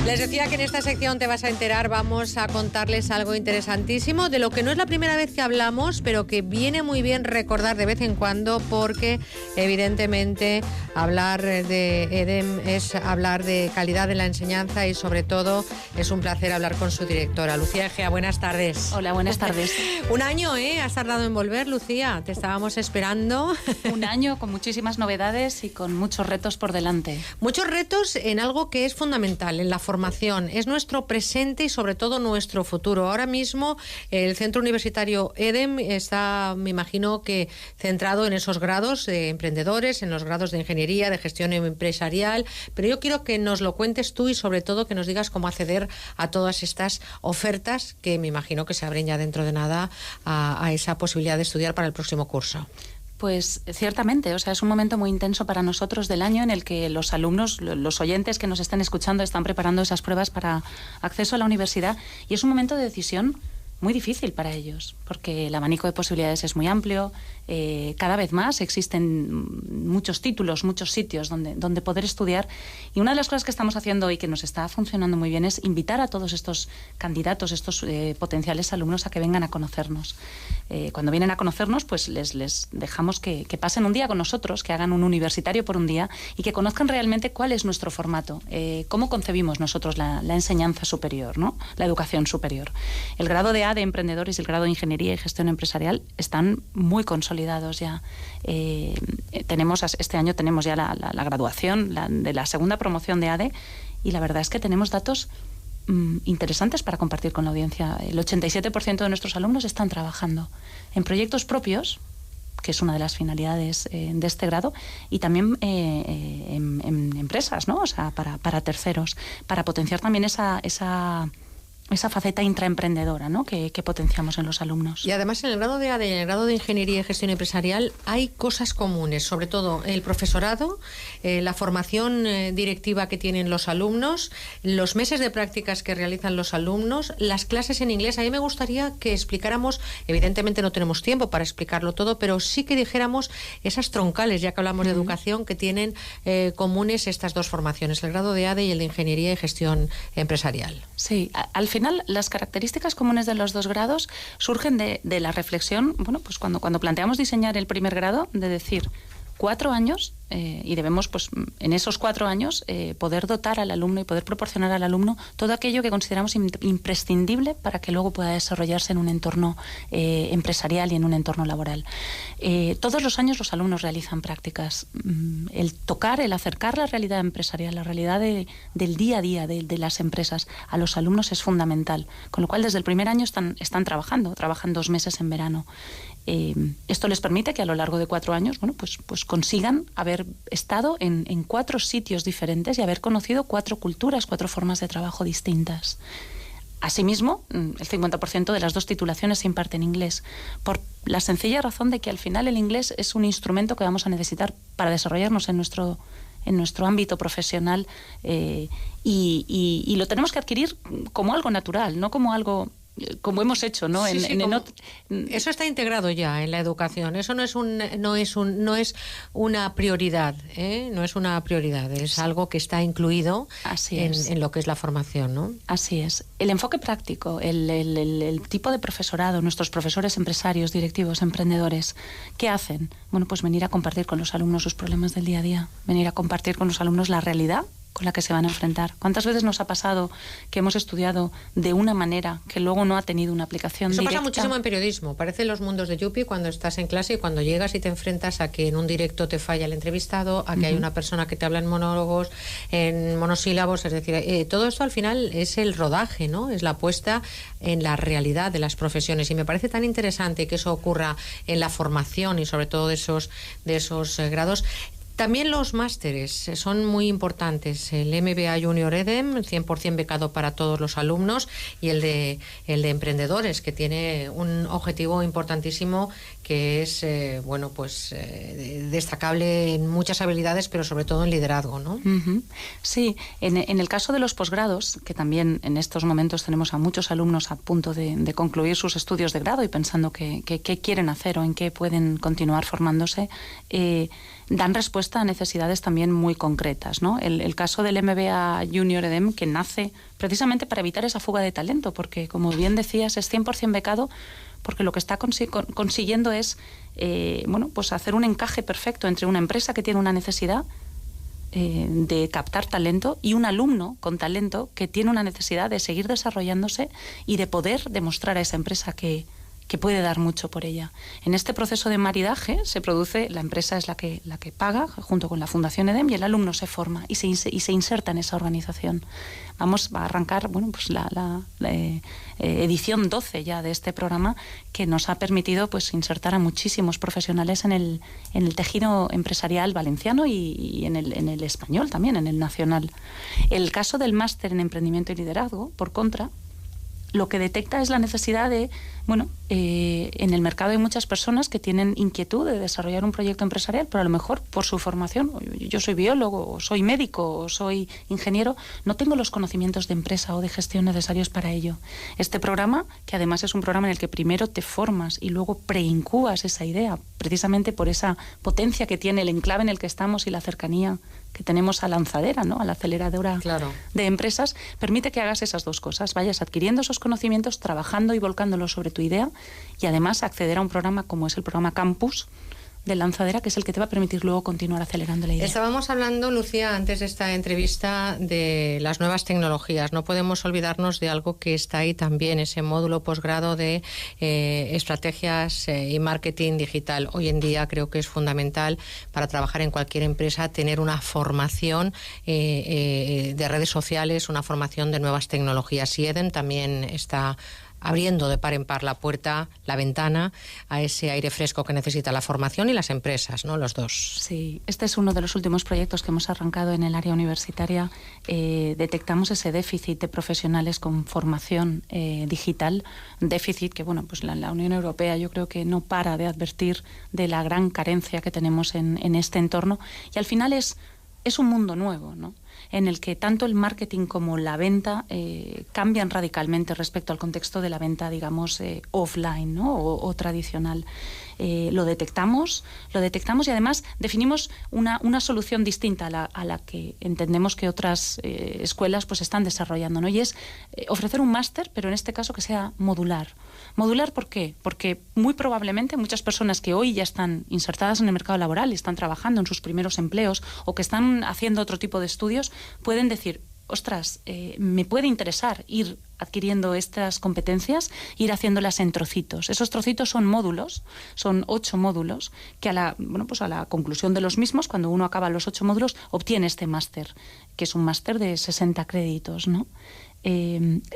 Les decía que en esta sección te vas a enterar, vamos a contarles algo interesantísimo, de lo que no es la primera vez que hablamos, pero que viene muy bien recordar de vez en cuando, porque evidentemente hablar de EDEM es hablar de calidad en la enseñanza y sobre todo es un placer hablar con su directora, Lucía Egea. Buenas tardes. Hola, buenas tardes. Un año, has tardado en volver, Lucía, te estábamos esperando. Un año con muchísimas novedades y con muchos retos por delante. Muchos retos en algo que es fundamental, en la formación. Es nuestro presente y sobre todo nuestro futuro. Ahora mismo el Centro Universitario EDEM está, me imagino que centrado en esos grados de emprendedores, en los grados de ingeniería, de gestión empresarial, pero yo quiero que nos lo cuentes tú y sobre todo que nos digas cómo acceder a todas estas ofertas que me imagino que se abren ya dentro de nada a esa posibilidad de estudiar para el próximo curso. Pues ciertamente, o sea, es un momento muy intenso para nosotros del año en el que los alumnos, los oyentes que nos están escuchando están preparando esas pruebas para acceso a la universidad y es un momento de decisión muy difícil para ellos, porque el abanico de posibilidades es muy amplio, cada vez más existen muchos títulos, muchos sitios donde poder estudiar, y una de las cosas que estamos haciendo y que nos está funcionando muy bien es invitar a todos estos candidatos, estos potenciales alumnos a que vengan a conocernos. Cuando vienen a conocernos, pues les dejamos que pasen un día con nosotros, que hagan un universitario por un día y que conozcan realmente cuál es nuestro formato, cómo concebimos nosotros la enseñanza superior, ¿no? La educación superior. El grado de A de emprendedores y el grado de ingeniería y gestión empresarial están muy consolidados ya. Este año tenemos ya la graduación de la segunda promoción de ADE y la verdad es que tenemos datos interesantes para compartir con la audiencia. El 87% de nuestros alumnos están trabajando en proyectos propios, que es una de las finalidades de este grado, y también en empresas, ¿no? O sea, para terceros, para potenciar también esa faceta intraemprendedora, ¿no? que potenciamos en los alumnos. Y además en el grado de ADE y en el grado de Ingeniería y Gestión Empresarial hay cosas comunes, sobre todo el profesorado, la formación directiva que tienen los alumnos, los meses de prácticas que realizan los alumnos, las clases en inglés. A mí me gustaría que explicáramos, evidentemente no tenemos tiempo para explicarlo todo, pero sí que dijéramos esas troncales, ya que hablamos de educación, que tienen comunes estas dos formaciones, el grado de ADE y el de Ingeniería y Gestión Empresarial. Sí, al final las características comunes de los dos grados surgen de la reflexión, bueno, pues cuando planteamos diseñar el primer grado, de decir 4 años, y debemos, pues en esos 4 años, poder dotar al alumno y poder proporcionar al alumno todo aquello que consideramos imprescindible para que luego pueda desarrollarse en un entorno empresarial y en un entorno laboral. Todos los años los alumnos realizan prácticas. El tocar, el acercar la realidad empresarial, la realidad del día a día de las empresas a los alumnos es fundamental. Con lo cual, desde el primer año trabajan 2 meses en verano. Esto les permite que a lo largo de 4 años, bueno, pues consigan haber estado en 4 sitios diferentes y haber conocido 4 culturas, 4 formas de trabajo distintas. Asimismo, el 50% de las 2 titulaciones se imparte en inglés, por la sencilla razón de que al final el inglés es un instrumento que vamos a necesitar para desarrollarnos en nuestro ámbito profesional, y lo tenemos que adquirir como algo natural, no como algo como hemos hecho, ¿no? Eso está integrado ya en la educación. Eso no es una prioridad, no es una prioridad. Es algo que está incluido en lo que es la formación, ¿no? Así es. El enfoque práctico, el tipo de profesorado, nuestros profesores empresarios, directivos, emprendedores, ¿qué hacen? Bueno, pues venir a compartir con los alumnos sus problemas del día a día, venir a compartir con los alumnos la realidad con la que se van a enfrentar. ¿Cuántas veces nos ha pasado que hemos estudiado de una manera que luego no ha tenido una aplicación directa? Eso pasa muchísimo en periodismo. Parece los mundos de Yupi cuando estás en clase y cuando llegas y te enfrentas a que en un directo te falla el entrevistado, a que hay una persona que te habla en monólogos, en monosílabos, es decir, todo esto al final es el rodaje, ¿no? Es la puesta en la realidad de las profesiones, y me parece tan interesante que eso ocurra en la formación y sobre todo de esos grados. También los másteres son muy importantes. El MBA Junior EDEM, 100% becado para todos los alumnos, y el de emprendedores, que tiene un objetivo importantísimo, que es destacable en muchas habilidades, pero sobre todo en liderazgo, ¿no? Uh-huh. Sí, en el caso de los posgrados, que también en estos momentos tenemos a muchos alumnos a punto de concluir sus estudios de grado y pensando qué quieren hacer o en qué pueden continuar formándose, dan respuesta respuesta a necesidades también muy concretas, ¿no? El caso del MBA Junior EDEM, que nace precisamente para evitar esa fuga de talento, porque, como bien decías, es 100% becado, porque lo que está consiguiendo es pues hacer un encaje perfecto entre una empresa que tiene una necesidad de captar talento y un alumno con talento que tiene una necesidad de seguir desarrollándose y de poder demostrar a esa empresa que puede dar mucho por ella. En este proceso de maridaje se produce, la empresa es la que paga junto con la Fundación EDEM, y el alumno se forma y se inserta en esa organización. Vamos a arrancar la edición 12 ya de este programa, que nos ha permitido pues insertar a muchísimos profesionales en el tejido empresarial valenciano y en el español también, en el nacional. El caso del máster en emprendimiento y liderazgo, por contra, lo que detecta es la necesidad de, en el mercado hay muchas personas que tienen inquietud de desarrollar un proyecto empresarial, pero a lo mejor por su formación, yo soy biólogo, o soy médico, o soy ingeniero, no tengo los conocimientos de empresa o de gestión necesarios para ello. Este programa, que además es un programa en el que primero te formas y luego preincubas esa idea, precisamente por esa potencia que tiene el enclave en el que estamos y la cercanía que tenemos a Lanzadera, ¿no?, a la aceleradora de empresas, permite que hagas esas dos cosas, vayas adquiriendo esos conocimientos, trabajando y volcándolos sobre tu idea, y además acceder a un programa como es el programa Campus de Lanzadera, que es el que te va a permitir luego continuar acelerando la idea. Estábamos hablando, Lucía, antes de esta entrevista, de las nuevas tecnologías. No podemos olvidarnos de algo que está ahí también, ese módulo posgrado de estrategias y marketing digital. Hoy en día creo que es fundamental para trabajar en cualquier empresa tener una formación de redes sociales, una formación de nuevas tecnologías. Y EDEM también está abriendo de par en par la puerta, la ventana, a ese aire fresco que necesita la formación y las empresas, ¿no? Los dos. Sí, este es uno de los últimos proyectos que hemos arrancado en el área universitaria. Detectamos ese déficit de profesionales con formación digital, déficit que, pues la Unión Europea yo creo que no para de advertir de la gran carencia que tenemos en este entorno, y al final es un mundo nuevo, ¿no?, en el que tanto el marketing como la venta cambian radicalmente respecto al contexto de la venta, digamos, offline, ¿no?, o tradicional. Lo detectamos y además definimos una solución distinta a la que entendemos que otras escuelas pues están desarrollando, ¿no? Y es ofrecer un máster, pero en este caso que sea modular. ¿Modular por qué? Porque muy probablemente muchas personas que hoy ya están insertadas en el mercado laboral y están trabajando en sus primeros empleos, o que están haciendo otro tipo de estudios, pueden decir: ostras, me puede interesar ir adquiriendo estas competencias, ir haciéndolas en trocitos. Esos trocitos son módulos, son 8 módulos, que a la conclusión de los mismos, cuando uno acaba los 8 módulos, obtiene este máster, que es un máster de 60 créditos, ¿no?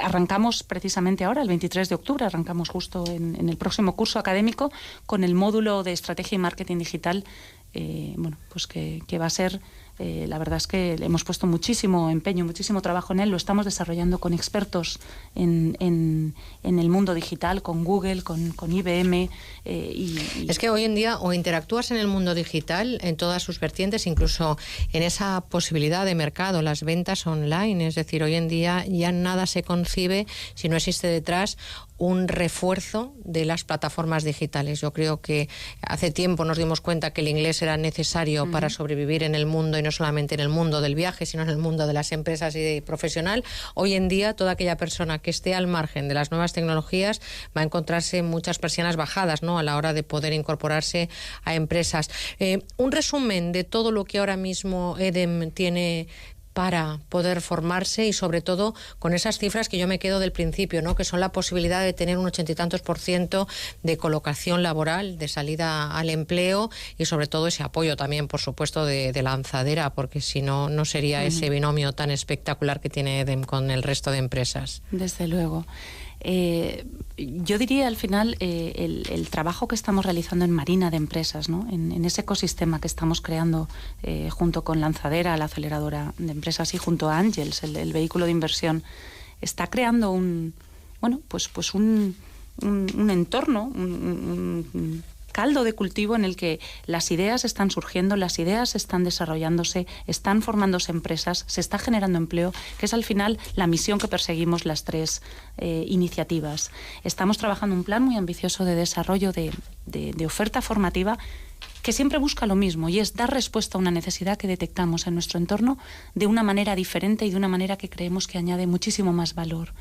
Arrancamos precisamente ahora, el 23 de octubre, arrancamos justo en el próximo curso académico con el módulo de Estrategia y Marketing Digital, que va a ser, la verdad es que le hemos puesto muchísimo empeño, muchísimo trabajo en él, lo estamos desarrollando con expertos en el mundo digital, con Google, con IBM. Es que hoy en día o interactúas en el mundo digital, en todas sus vertientes, incluso en esa posibilidad de mercado, las ventas online, es decir, hoy en día ya nada se concibe si no existe detrás un refuerzo de las plataformas digitales. Yo creo que hace tiempo nos dimos cuenta que el inglés era necesario para sobrevivir en el mundo, y no solamente en el mundo del viaje, sino en el mundo de las empresas y de profesional. Hoy en día, toda aquella persona que esté al margen de las nuevas tecnologías va a encontrarse muchas persianas bajadas, ¿no?, a la hora de poder incorporarse a empresas. Un resumen de todo lo que ahora mismo EDEM tiene para poder formarse, y sobre todo con esas cifras que yo me quedo del principio, ¿no?, que son la posibilidad de tener un 80 y tantos % de colocación laboral, de salida al empleo, y sobre todo ese apoyo también, por supuesto, de Lanzadera, porque si no, no sería ese binomio tan espectacular que tiene EDEM con el resto de empresas. Desde luego. Yo diría al final el trabajo que estamos realizando en Marina de Empresas, ¿no?, en ese ecosistema que estamos creando junto con Lanzadera, la aceleradora de empresas, y junto a Ángels, el vehículo de inversión, está creando un entorno, un caldo de cultivo en el que las ideas están surgiendo, las ideas están desarrollándose, están formándose empresas, se está generando empleo, que es al final la misión que perseguimos las 3 iniciativas. Estamos trabajando un plan muy ambicioso de desarrollo de oferta formativa que siempre busca lo mismo, y es dar respuesta a una necesidad que detectamos en nuestro entorno de una manera diferente y de una manera que creemos que añade muchísimo más valor.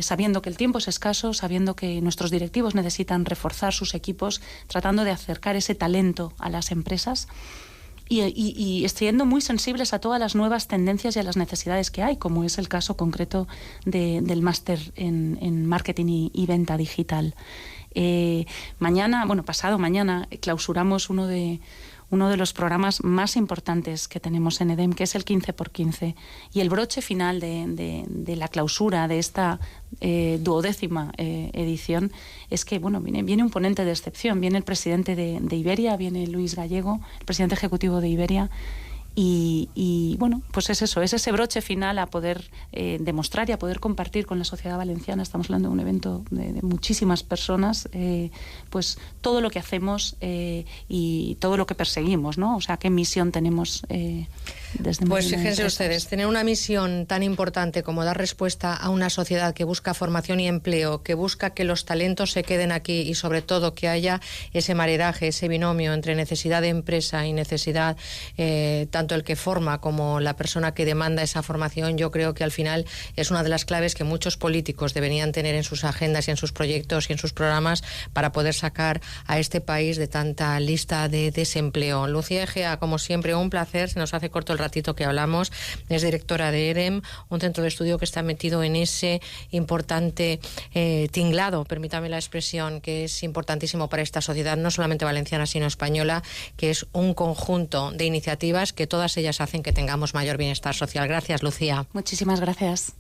Sabiendo que el tiempo es escaso, sabiendo que nuestros directivos necesitan reforzar sus equipos, tratando de acercar ese talento a las empresas y siendo muy sensibles a todas las nuevas tendencias y a las necesidades que hay, como es el caso concreto del máster en marketing y venta digital. Pasado mañana, clausuramos uno de los programas más importantes que tenemos en EDEM, que es el 15×15. Y el broche final de la clausura de esta 12ª edición es que viene un ponente de excepción. Viene el presidente de Iberia, viene Luis Gallego, el presidente ejecutivo de Iberia. Pues es eso, es ese broche final a poder demostrar y a poder compartir con la sociedad valenciana. Estamos hablando de un evento de muchísimas personas, pues todo lo que hacemos y todo lo que perseguimos, ¿no? O sea, qué misión tenemos desde Pues fíjense ustedes, tener una misión tan importante como dar respuesta a una sociedad que busca formación y empleo, que busca que los talentos se queden aquí y sobre todo que haya ese maridaje, ese binomio entre necesidad de empresa y necesidad tanto el que forma como la persona que demanda esa formación. Yo creo que al final es una de las claves que muchos políticos deberían tener en sus agendas y en sus proyectos y en sus programas para poder sacar a este país de tanta lista de desempleo. Lucía Egea, como siempre, un placer. Se nos hace corto el ratito que hablamos. Es directora de EDEM, un centro de estudio que está metido en ese importante tinglado, permítame la expresión, que es importantísimo para esta sociedad, no solamente valenciana, sino española, que es un conjunto de iniciativas que todas ellas hacen que tengamos mayor bienestar social. Gracias, Lucía. Muchísimas gracias.